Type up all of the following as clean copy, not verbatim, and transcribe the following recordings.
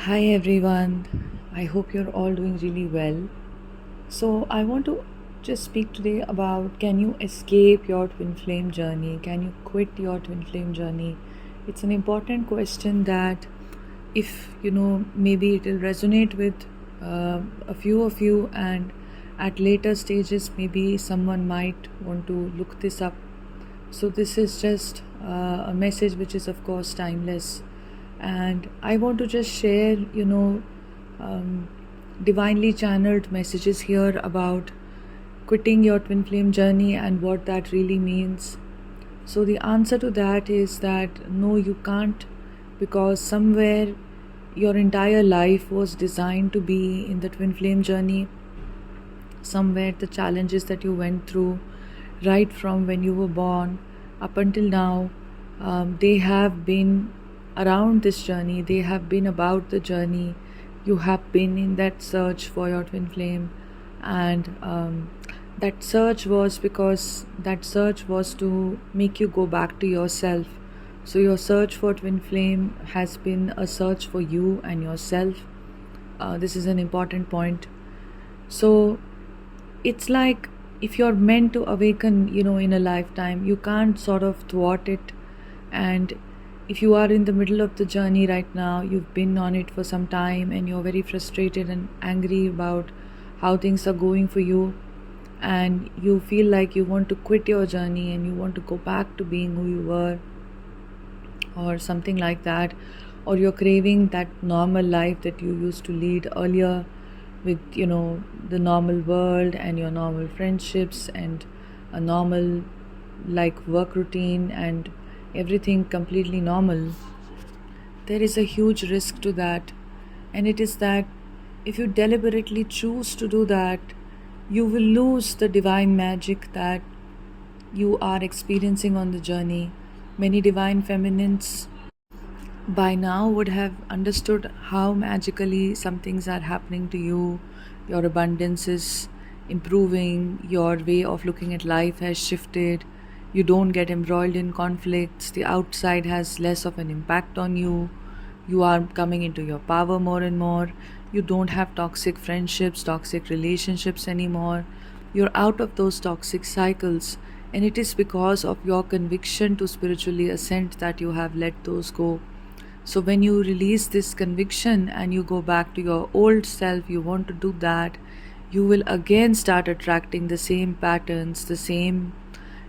Hi everyone, I hope you're all doing really well. So, I want to just speak today about, can you escape your twin flame journey? Can you quit your twin flame journey? It's an important question that, if maybe it will resonate with a few of you, and at later stages, maybe someone might want to look this up. So, this is just a message which is, of course, timeless. And I want to just share, um, divinely channeled messages here about quitting your twin flame journey and what that really means. So, the answer to that is that no, you can't, because somewhere your entire life was designed to be in the twin flame journey. Somewhere the challenges that you went through right from when you were born up until now, they have been around this journey, they have been about the journey. You have been in that search for your twin flame, and that search was because that search was to make you go back to yourself. So, your search for twin flame has been a search for you and yourself. This is an important point. So, it's like, if you're meant to awaken in a lifetime, you can't sort of thwart it. And if you are in the middle of the journey right now, you've been on it for some time, and you're very frustrated and angry about how things are going for you, and you feel like you want to quit your journey and you want to go back to being who you were, or something like that, or you're craving that normal life that you used to lead earlier, with the normal world and your normal friendships and a normal like work routine and everything completely normal. There is a huge risk to that, and it is that if you deliberately choose to do that, you will lose the divine magic that you are experiencing on the journey. Many divine feminines by now would have understood how magically some things are happening to you. Your abundance is improving, your way of looking at life has shifted, you don't get embroiled in conflicts, the outside has less of an impact on you, you are coming into your power more and more, you don't have toxic friendships, toxic relationships anymore, you're out of those toxic cycles. And it is because of your conviction to spiritually ascend that you have let those go. So, when you release this conviction and you go back to your old self, you want to do that, you will again start attracting the same patterns, the same,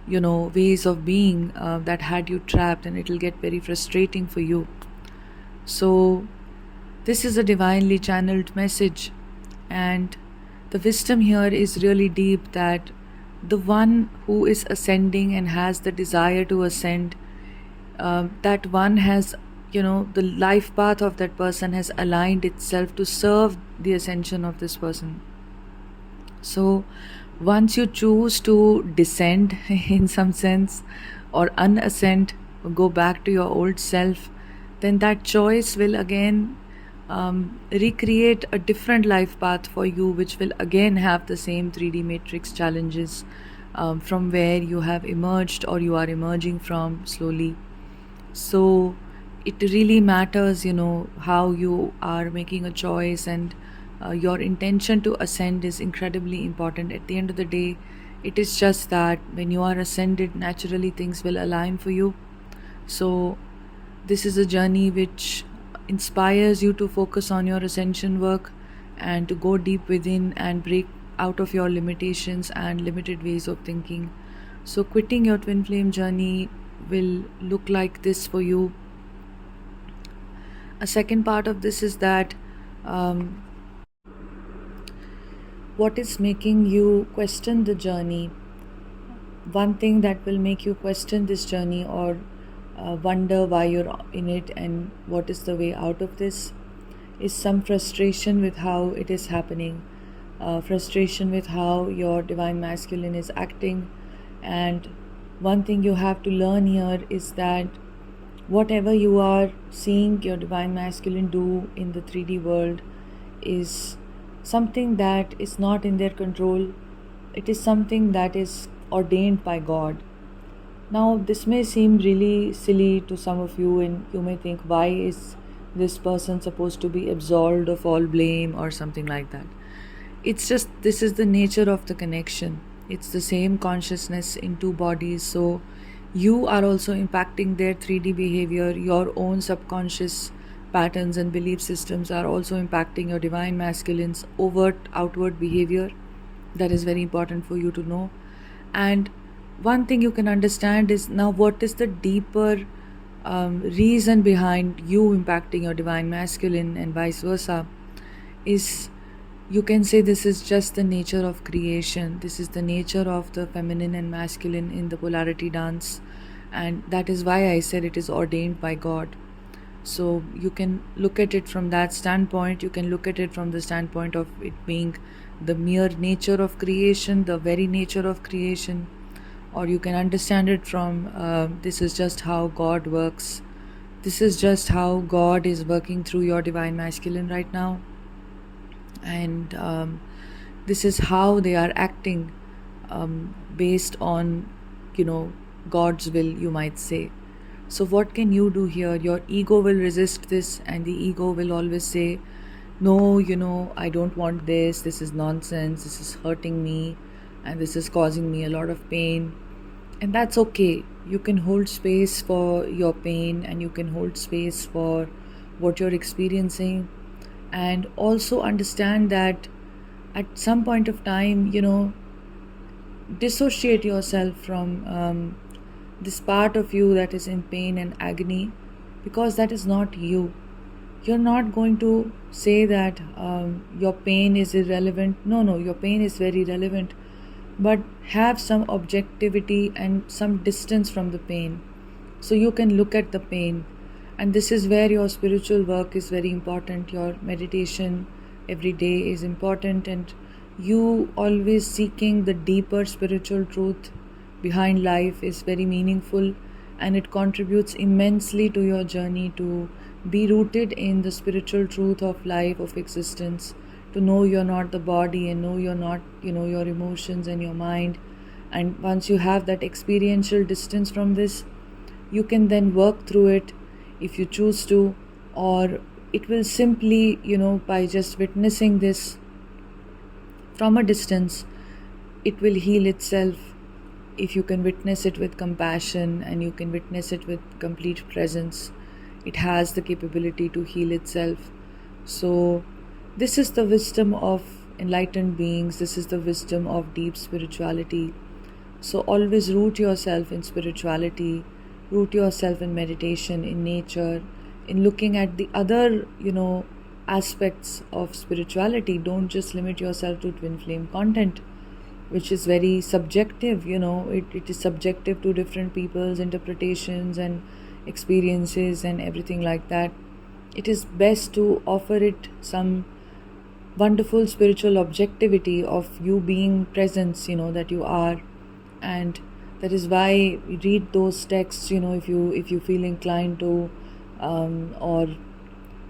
ways of being that had you trapped, and it will get very frustrating for you. So, this is a divinely channeled message, and the wisdom here is really deep, that the one who is ascending and has the desire to ascend, that one has, the life path of that person has aligned itself to serve the ascension of this person. So, once you choose to descend in some sense, or unascend, go back to your old self, then that choice will again recreate a different life path for you, which will again have the same 3D matrix challenges from where you have emerged or you are emerging from slowly. So it really matters, how you are making a choice, and your intention to ascend is incredibly important. At the end of the day, it is just that when you are ascended, naturally things will align for you. So, this is a journey which inspires you to focus on your ascension work and to go deep within and break out of your limitations and limited ways of thinking. So, quitting your twin flame journey will look like this for you. A second part of this is that, um, what is making you question the journey? One thing that will make you question this journey, or wonder why you're in it and what is the way out of this, is some frustration with how it is happening, frustration with how your divine masculine is acting. And one thing you have to learn here is that whatever you are seeing your divine masculine do in the 3D world is something that is not in their control. It is something that is ordained by God. Now, this may seem really silly to some of you, and you may think, why is this person supposed to be absolved of all blame or something like that. It's just, this is the nature of the connection. It's the same consciousness in two bodies. So you are also impacting their 3D behavior. Your own subconscious patterns and belief systems are also impacting your divine masculine's overt outward behavior. That is very important for you to know. And one thing you can understand is now what is the deeper reason behind you impacting your divine masculine and vice versa is, you can say, this is just the nature of creation. This is the nature of the feminine and masculine in the polarity dance. And that is why I said it is ordained by God. So you can look at it from that standpoint. You can look at it from the standpoint of it being the mere nature of creation, the very nature of creation. Or you can understand it from this is just how God works. This is just how God is working through your divine masculine right now. And this is how they are acting based on, God's will, you might say. So what can you do here? Your ego will resist this, and the ego will always say, no, I don't want this is nonsense, this is hurting me, and this is causing me a lot of pain. And that's okay. You can hold space for your pain, and you can hold space for what you're experiencing, and also understand that at some point of time, dissociate yourself from this part of you that is in pain and agony, because that is not you. You're not going to say that your pain is irrelevant. No, your pain is very relevant, but have some objectivity and some distance from the pain, so you can look at the pain. And this is where your spiritual work is very important. Your meditation every day is important, and you always seeking the deeper spiritual truth behind life is very meaningful, and it contributes immensely to your journey to be rooted in the spiritual truth of life, of existence, to know you're not the body, and know you're not, your emotions and your mind. And once you have that experiential distance from this, you can then work through it if you choose to, or it will simply, by just witnessing this from a distance, it will heal itself. If you can witness it with compassion and you can witness it with complete presence, it has the capability to heal itself. So this is the wisdom of enlightened beings. This is the wisdom of deep spirituality. So always root yourself in spirituality, root yourself in meditation, in nature, in looking at the other, aspects of spirituality. Don't just limit yourself to twin flame content, which is very subjective. It is subjective to different people's interpretations and experiences and everything like that. It is best to offer it some wonderful spiritual objectivity of you being presence, that you are. And that is why we read those texts, if you feel inclined to, or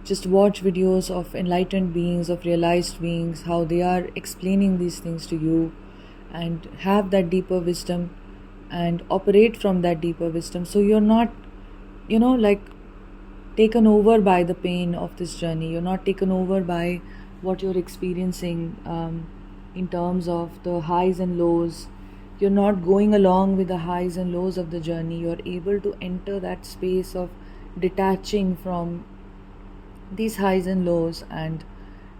just watch videos of enlightened beings, of realized beings, how they are explaining these things to you, and have that deeper wisdom and operate from that deeper wisdom. So you're not, like taken over by the pain of this journey. You're not taken over by what you're experiencing in terms of the highs and lows. You're not going along with the highs and lows of the journey. You're able to enter that space of detaching from these highs and lows and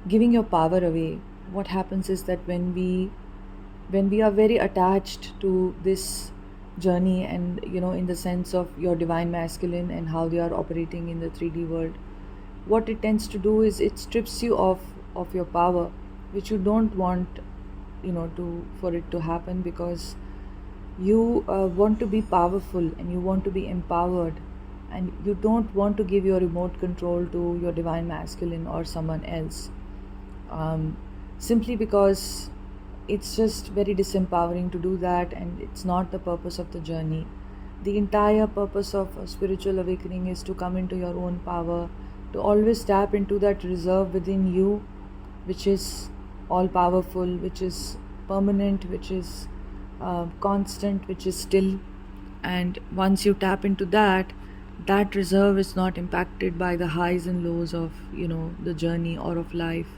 giving your power away. What happens is that when we are very attached to this journey, and in the sense of your divine masculine and how they are operating in the 3D world, what it tends to do is it strips you of your power, which you don't want, for it to happen, because you want to be powerful and you want to be empowered, and you don't want to give your remote control to your divine masculine or someone else, simply because it's just very disempowering to do that, and it's not the purpose of the journey. The entire purpose of a spiritual awakening is to come into your own power, to always tap into that reserve within you, which is all powerful, which is permanent, which is constant, which is still. And once you tap into that, that reserve is not impacted by the highs and lows of the journey or of life.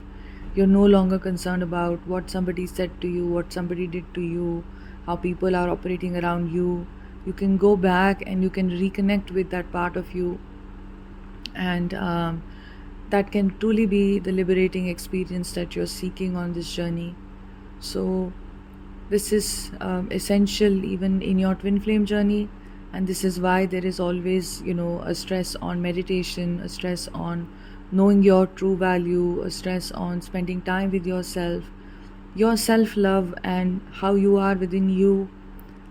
You're no longer concerned about what somebody said to you, what somebody did to you, how people are operating around you. You can go back and you can reconnect with that part of you, and that can truly be the liberating experience that you're seeking on this journey. So this is essential even in your twin flame journey, and this is why there is always a stress on meditation, a stress on knowing your true value, a stress on spending time with yourself. Your self love and how you are within you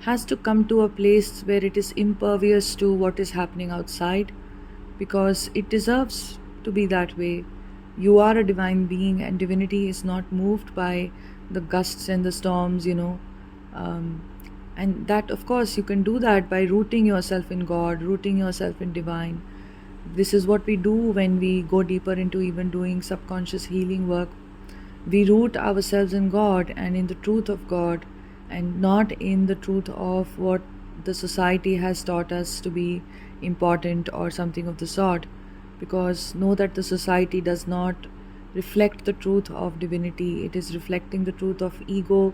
has to come to a place where it is impervious to what is happening outside, because it deserves to be that way. You are a divine being, and divinity is not moved by the gusts and the storms. Um, and that, of course, you can do that by rooting yourself in God, rooting yourself in divine. This is what we do when we go deeper into even doing subconscious healing work. We root ourselves in God and in the truth of God, and not in the truth of what the society has taught us to be important or something of the sort. Because know that the society does not reflect the truth of divinity, it is reflecting the truth of ego,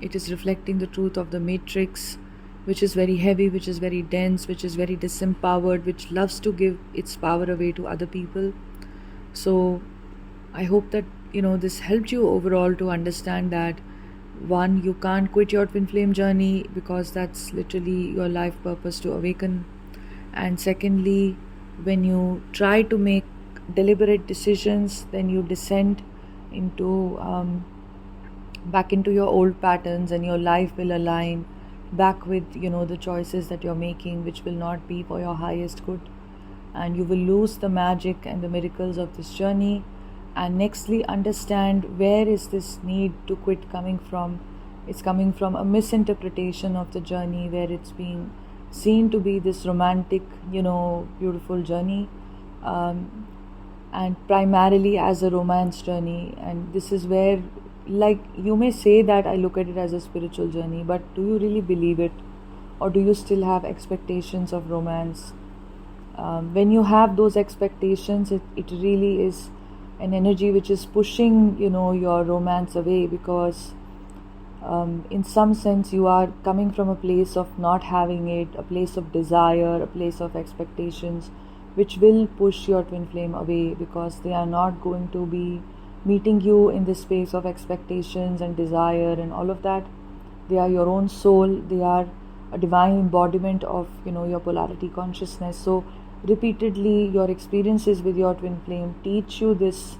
it is reflecting the truth of the matrix, which is very heavy, which is very dense, which is very disempowered, which loves to give its power away to other people. So I hope that this helped you overall to understand that, one, you can't quit your twin flame journey because that's literally your life purpose to awaken. And secondly, when you try to make deliberate decisions, then you descend into back into your old patterns, and your life will align back with the choices that you're making, which will not be for your highest good, and you will lose the magic and the miracles of this journey. And nextly, understand where is this need to quit coming from. It's coming from a misinterpretation of the journey, where it's being seen to be this romantic, beautiful journey, and primarily as a romance journey. And this is where, like, you may say that I look at it as a spiritual journey, but do you really believe it, or do you still have expectations of romance? When you have those expectations, it really is an energy which is pushing your romance away, because in some sense you are coming from a place of not having it, a place of desire, a place of expectations, which will push your twin flame away, because they are not going to be meeting you in this space of expectations and desire and all of that. They are your own soul, they are a divine embodiment of your polarity consciousness. So repeatedly your experiences with your twin flame teach you this,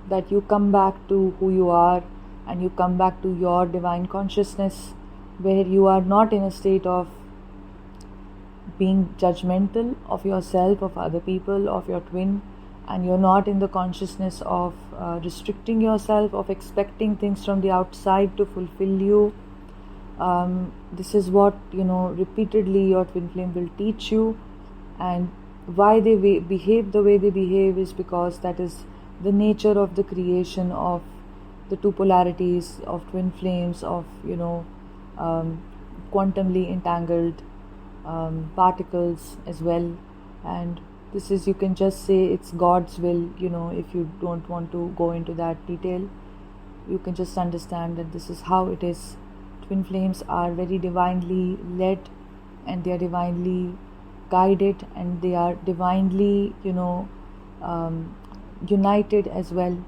that you come back to who you are, and you come back to your divine consciousness, where you are not in a state of being judgmental of yourself, of other people, of your twin, and you're not in the consciousness of restricting yourself, of expecting things from the outside to fulfill you. This is what repeatedly your twin flame will teach you. And why they behave the way they behave is because that is the nature of the creation of the two polarities of twin flames, of quantumly entangled particles as well. And this is, you can just say it's God's will. If you don't want to go into that detail, you can just understand that this is how it is. Twin flames are very divinely led, and they are divinely guided, and they are divinely united as well.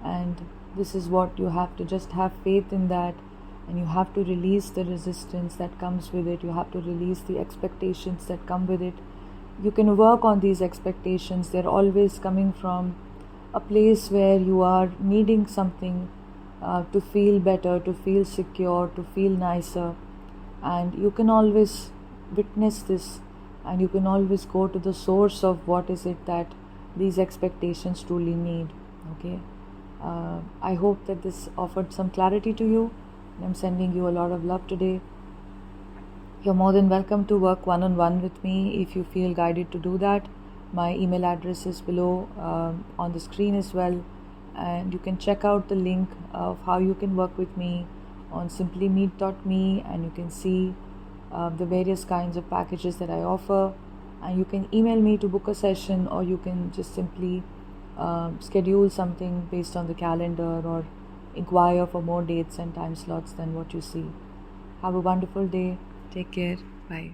And this is what you have to just have faith in that, and you have to release the resistance that comes with it. You have to release the expectations that come with it. You can work on these expectations. They're always coming from a place where you are needing something to feel better, to feel secure, to feel nicer. And you can always witness this, and you can always go to the source of what is it that these expectations truly need. Okay. I hope that this offered some clarity to you. I'm sending you a lot of love today. You're more than welcome to work one-on-one with me if you feel guided to do that. My email address is below on the screen as well, and you can check out the link of how you can work with me on simplymeet.me, and you can see the various kinds of packages that I offer. And you can email me to book a session, or you can just simply schedule something based on the calendar, or inquire for more dates and time slots than what you see. Have a wonderful day. Take care. Bye.